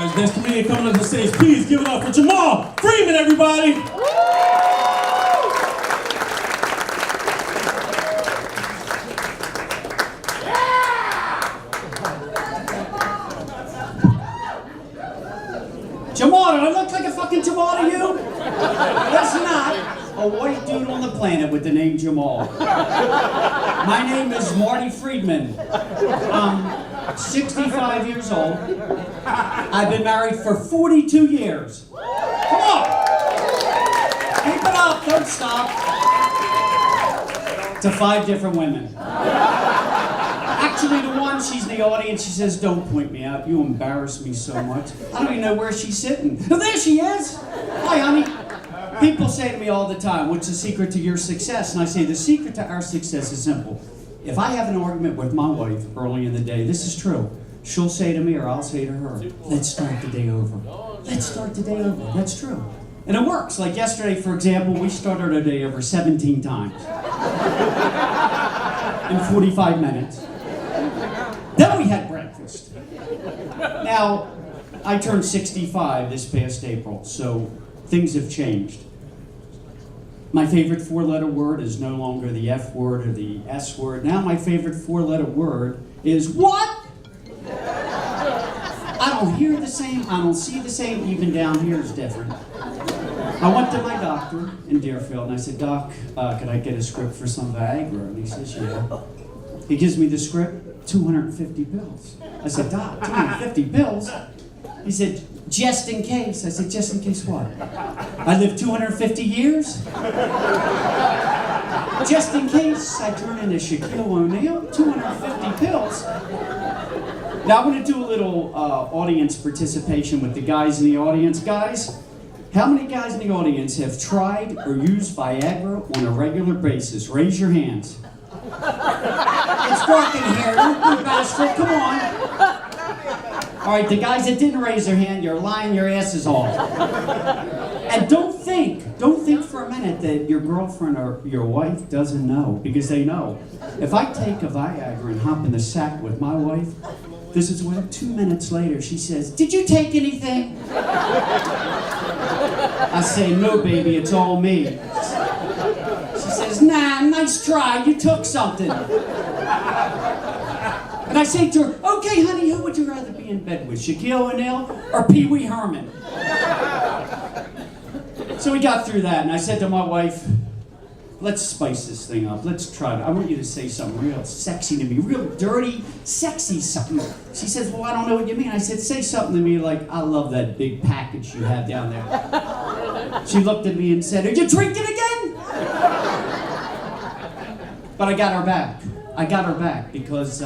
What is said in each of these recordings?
Guys, next comedian coming up to the stage, please give it up for Jamal Friedman, everybody! Jamal, do I look like a fucking Jamal to you? That's not a white dude on the planet with the name Jamal. My name is Marty Friedman. I'm 65 years old. I've been married for 42 years. Come on! Keep it up, don't stop. To 5 different women. Actually, the one, she's in the audience, she says, "Don't point me out, you embarrass me so much." I don't even know where she's sitting. Oh, there she is! Hi, honey. People say to me all the time, "What's the secret to your success?" And I say, the secret to our success is simple. If I have an argument with my wife early in the day, this is true, she'll say to me or I'll say to her, "Let's start the day over. Let's start the day over." That's true. And it works. Like yesterday, for example, we started our day over 17 times. In 45 minutes. Then we had breakfast. Now, I turned 65 this past April, so things have changed. My favorite 4-letter word is no longer the F word or the S word. Now my favorite 4-letter word is what? I don't hear the same, I don't see the same, even down here is different. I went to my doctor in Deerfield and I said, "Doc, could I get a script for some Viagra?" And he says, "Yeah." He gives me the script, 250 pills. I said, "Doc, 250 pills?" He said, "Just in case." I said, "Just in case what? I live 250 years? Just in case I turn into Shaquille O'Neal, 250 pills?" Now I'm going to do a little audience participation with the guys in the audience. Guys, how many guys in the audience have tried or used Viagra on a regular basis? Raise your hands. It's dark in here, don't be bastard, come on. All right, the guys that didn't raise their hand, you're lying your asses off. And don't think for a minute that your girlfriend or your wife doesn't know, because they know. If I take a Viagra and hop in the sack with my wife, this is when 2 minutes later she says, "Did you take anything?" I say, "No, baby, it's all me." She says, "Nah, nice try, you took something." And I say to her, "Okay, honey, who would you rather be in bed with, Shaquille O'Neal or Pee Wee Herman?" So we got through that, and I said to my wife, "Let's spice this thing up. Let's try it. I want you to say something real sexy to me, real dirty, sexy something." She says, "Well, I don't know what you mean." I said, "Say something to me like, 'I love that big package you have down there.'" She looked at me and said, "Are you drinking again?" But I got her back. I got her back because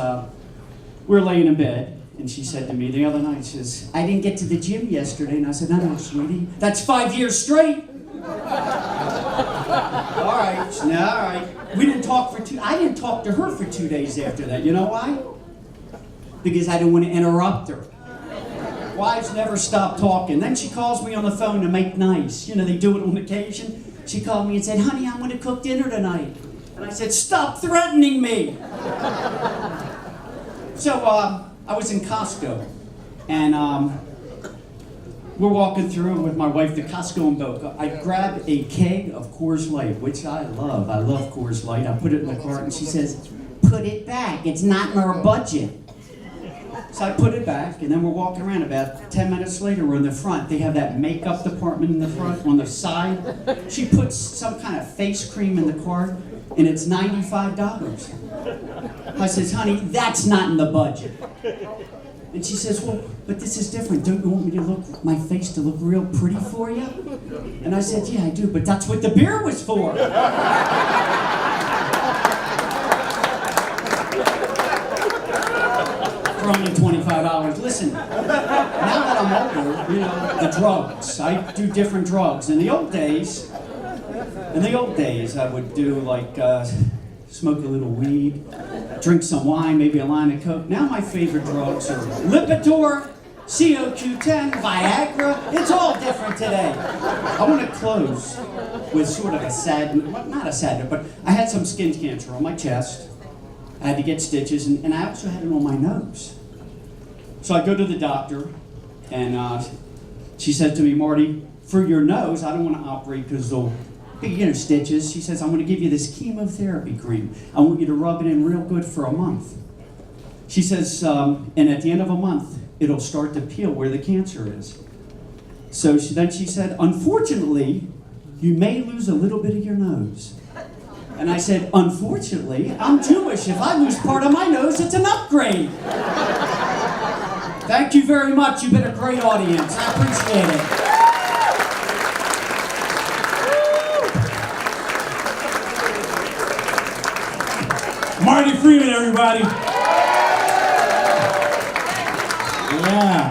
we were laying in bed, and she said to me the other night, she says, "I didn't get to the gym yesterday." And I said, "No, sweetie, that's 5 years straight." All right, now, all right. I didn't talk to her for 2 days after that. You know why? Because I didn't want to interrupt her. Wives never stop talking. Then she calls me on the phone to make nice. You know, they do it on occasion. She called me and said, "Honey, I'm going to cook dinner tonight." And I said, "Stop threatening me." So I was in Costco, and we're walking through with my wife to Costco in Boca. I grabbed a keg of Coors Light, which I love. I love Coors Light. I put it in the cart, and she says, "Put it back. It's not in our budget." So I put it back, and then we're walking around. About 10 minutes later, we're in the front. They have that makeup department in the front. On the side, she puts some kind of face cream in the cart, and it's $95. I says, "Honey, that's not in the budget." And she says, "Well, but this is different. Don't you want me to my face to look real pretty for you?" And I said, "Yeah, I do, but that's what the beer was for." For only $25. Listen, now that I'm older, you know, the drugs. I do different drugs. In the old days, I would do like smoke a little weed, drink some wine, maybe a line of Coke. Now my favorite drugs are Lipitor, COQ10, Viagra. It's all different today. I want to close with sort of a sad, not a sad note, but I had some skin cancer on my chest. I had to get stitches, and I also had it on my nose. So I go to the doctor, And she said to me, Marty, for your nose, I don't want to operate because they'll be, stitches. She says, I'm going to give you this chemotherapy cream. I want you to rub it in real good for a month. She says, and at the end of a month, it'll start to peel where the cancer is. So then she said, unfortunately, you may lose a little bit of your nose. And I said, unfortunately, I'm Jewish. If I lose part of my nose, it's an upgrade. Thank you very much. You've been a great audience. I appreciate it. Marty Friedman, everybody. Yeah.